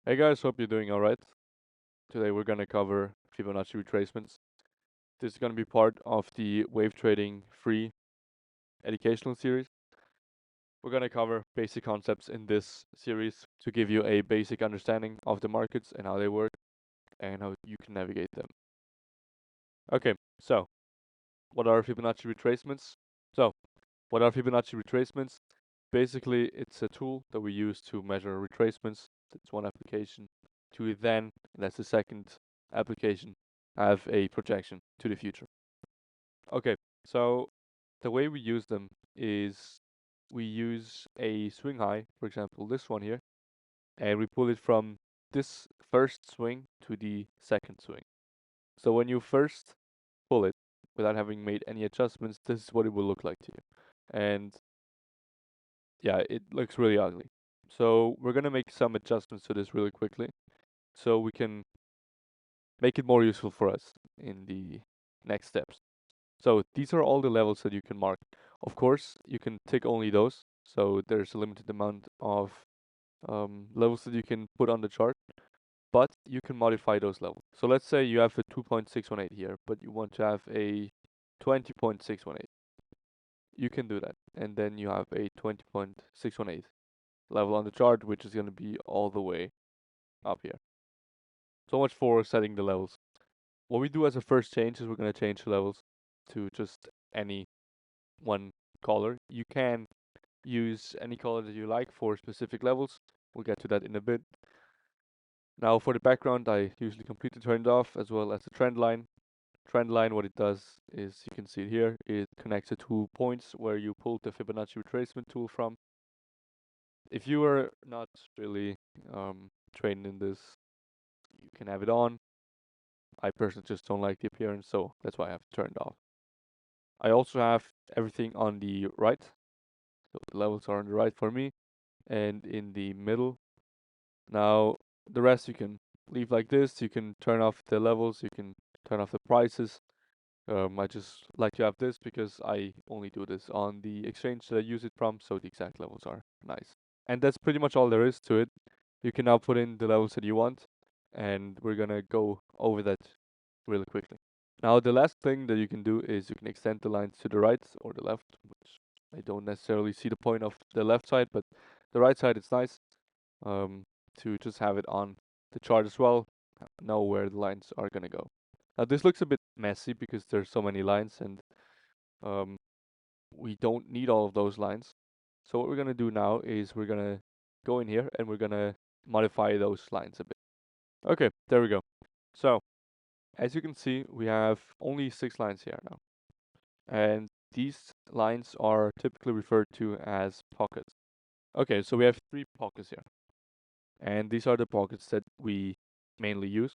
Hey guys, hope you're doing alright. Today we're gonna cover Fibonacci retracements. This is gonna be part of the wave trading free educational series. We're gonna cover basic concepts in this series to give you a basic understanding of the markets and how they work and how you can navigate them. Okay, so what are Fibonacci retracements? What are Fibonacci retracements? Basically, it's a tool that we use to measure retracements. That's one application. To then, that's the second application, have a projection to the future. Okay, so the way we use them is we use a swing high, for example, this one here, and we pull it from this first swing to the second swing. So when you first pull it, without having made any adjustments, this is what it will look like to you. And yeah, it looks really ugly. So we're gonna make some adjustments to this really quickly so we can make it more useful for us in the next steps. So these are all the levels that you can mark. Of course, you can tick only those. So there's a limited amount of levels that you can put on the chart, but you can modify those levels. So let's say you have a 2.618 here, but you want to have a 20.618. You can do that. And then you have a 20.618 level on the chart, which is going to be all the way up here. So much for setting the levels. What we do as a first change is we're going to change the levels to just any one color. You can use any color that you like for specific levels. We'll get to that in a bit. Now for the background, I usually completely turn it off, as well as the trend line. Trend line, what it does is, you can see it here, it connects the 2 points where you pulled the Fibonacci retracement tool from. If you are not really trained in this, you can have it on. I personally just don't like the appearance, so that's why I have it turned off. I also have everything on the right, so the levels are on the right for me, and in the middle. Now, the rest you can leave like this. You can turn off the levels, you can turn off the prices. I just like to have this because I only do this on the exchange that I use it from, so the exact levels are nice. And that's pretty much all there is to it. You can now put in the levels that you want, and we're gonna go over that really quickly. Now, the last thing that you can do is you can extend the lines to the right or the left, which I don't necessarily see the point of the left side, but the right side it's nice to just have it on the chart as well, know where the lines are gonna go. Now, this looks a bit messy because there's so many lines, and um, we don't need all of those lines. So what we're gonna do now is we're gonna go in here and we're gonna modify those lines a bit. Okay, there we go. So as you can see, we have only 6 lines here now. And these lines are typically referred to as pockets. Okay, so we have 3 pockets here. And these are the pockets that we mainly use.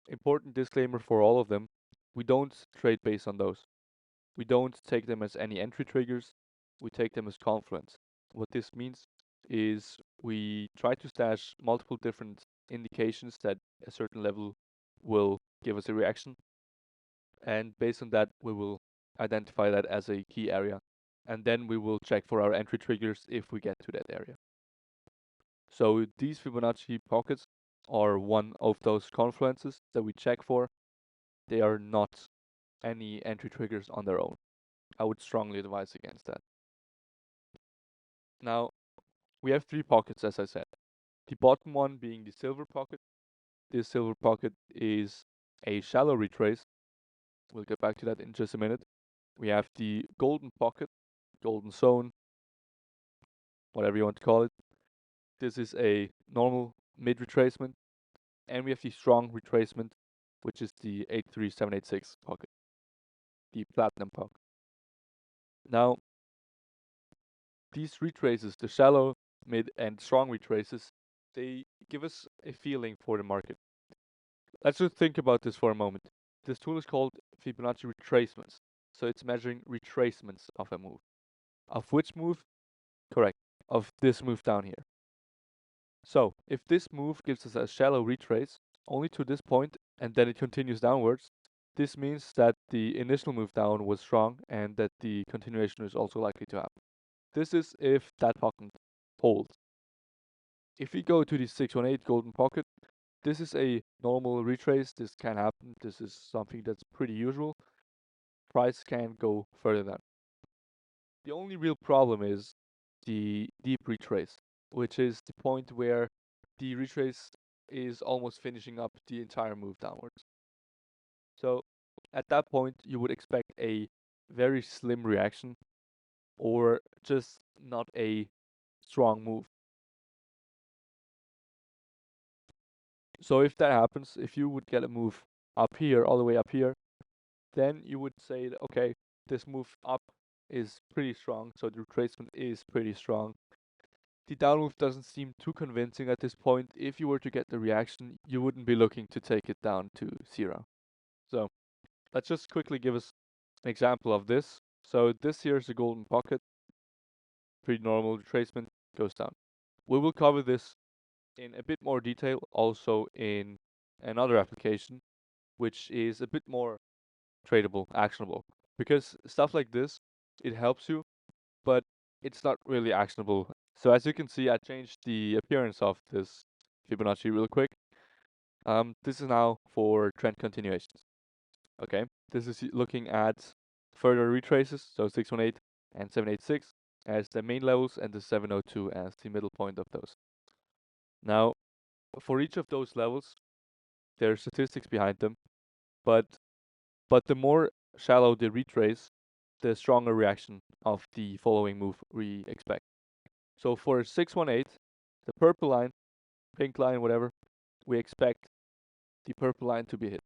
Important disclaimer for all of them, we don't trade based on those. We don't take them as any entry triggers, we take them as confluence. What this means is we try to stash multiple different indications that a certain level will give us a reaction. And based on that, we will identify that as a key area. And then we will check for our entry triggers if we get to that area. So these Fibonacci pockets are one of those confluences that we check for. They are not any entry triggers on their own. I would strongly advise against that. Now, we have 3 pockets, as I said. The bottom one being the silver pocket. This silver pocket is a shallow retrace. We'll get back to that in just a minute. We have the golden pocket, golden zone, whatever you want to call it. This is a normal mid retracement. And we have the strong retracement, which is the 83786 pocket, the platinum pocket. Now, these retraces, the shallow, mid, and strong retraces, they give us a feeling for the market. Let's just think about this for a moment. This tool is called Fibonacci Retracements. So it's measuring retracements of a move. Of which move? Correct. Of this move down here. So if this move gives us a shallow retrace only to this point and then it continues downwards, this means that the initial move down was strong and that the continuation is also likely to happen. This is if that pocket holds. if we go to the 618 golden pocket, this is a normal retrace. This can happen. This is something that's pretty usual. Price can go further than. The only real problem is the deep retrace, which is the point where the retrace is almost finishing up the entire move downwards. So at that point, you would expect a very slim reaction or just not a strong move. So if that happens, if you would get a move up here, all the way up here, then you would say, that, okay, this move up is pretty strong, so the retracement is pretty strong. The down move doesn't seem too convincing at this point. If you were to get the reaction, you wouldn't be looking to take it down to 0. So let's just quickly give us an example of this. So this here is a golden pocket. Pretty normal retracement, goes down. We will cover this in a bit more detail also in another application, which is a bit more tradable, actionable. Because stuff like this, it helps you, but it's not really actionable. So as you can see, I changed the appearance of this Fibonacci real quick. This is now for trend continuations. Okay, this is looking at further retraces, so 618 and 786 as the main levels and the 702 as the middle point of those. Now, for each of those levels, there are statistics behind them, but the more shallow the retrace, the stronger reaction of the following move we expect. So for 618, the purple line, pink line, whatever, we expect the purple line to be hit.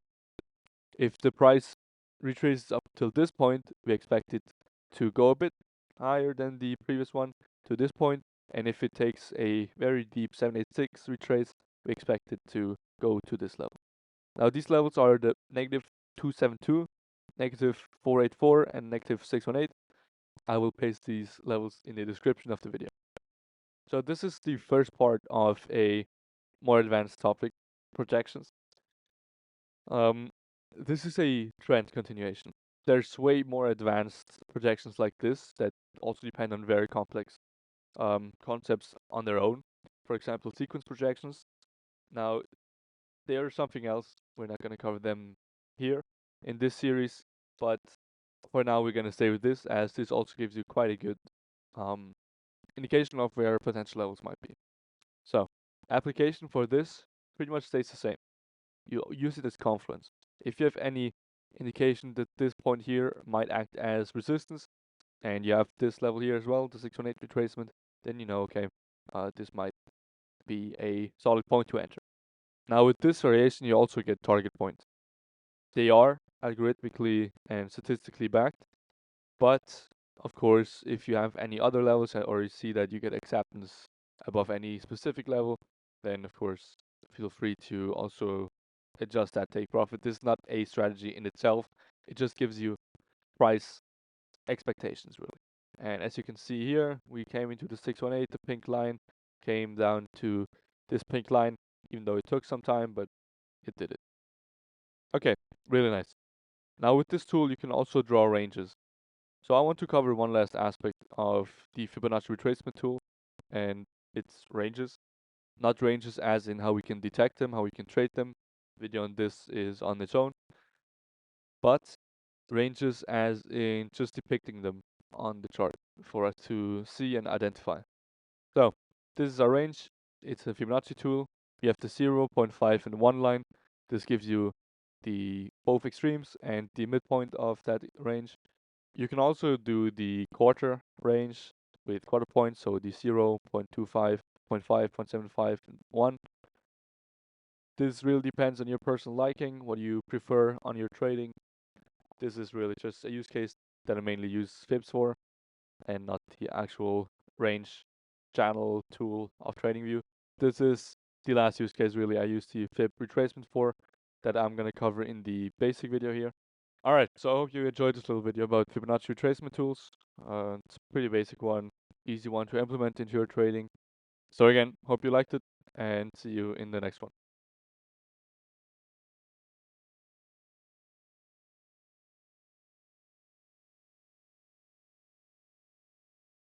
If the price retraces up till this point, we expect it to go a bit higher than the previous one to this point, and if it takes a very deep 786 retrace, we expect it to go to this level. Now these levels are the negative 272, negative 484, and negative 618. I will paste these levels in the description of the video. So this is the first part of a more advanced topic, projections. This is a trend continuation. There's way more advanced projections like this that also depend on very complex concepts on their own. For example, sequence projections. Now, they are something else. We're not going to cover them here in this series, but for now we're going to stay with this, as this also gives you quite a good indication of where potential levels might be. So, application for this pretty much stays the same. You use it as confluence. If you have any indication that this point here might act as resistance, and you have this level here as well, the 618 retracement, then you know, okay, this might be a solid point to enter. Now with this variation, you also get target points. They are algorithmically and statistically backed, but of course, if you have any other levels or you see that you get acceptance above any specific level, then of course, feel free to also adjust that take profit. This is not a strategy in itself. It just gives you price expectations, really. And as you can see here, we came into the 618, the pink line came down to this pink line, even though it took some time, but it did it. Okay, really nice. Now with this tool, you can also draw ranges. So I want to cover one last aspect of the Fibonacci retracement tool, and it's ranges. Not ranges as in how we can detect them, how we can trade them. Video on this is on its own. But ranges as in just depicting them on the chart for us to see and identify. So this is our range. It's a Fibonacci tool. We have the 0, 0.5, and 1 line. This gives you the both extremes and the midpoint of that range. You can also do the quarter range with quarter points, so the 0, 0.25, 0.5, 0.75, and 1. This really depends on your personal liking, what you prefer on your trading. This is really just a use case that I mainly use Fibs for, and not the actual range channel tool of TradingView. This is the last use case really I use the Fib retracement for, that I'm going to cover in the basic video here. Alright, so I hope you enjoyed this little video about Fibonacci retracement tools. It's a pretty basic one, easy one to implement into your trading. So again, hope you liked it, and see you in the next one.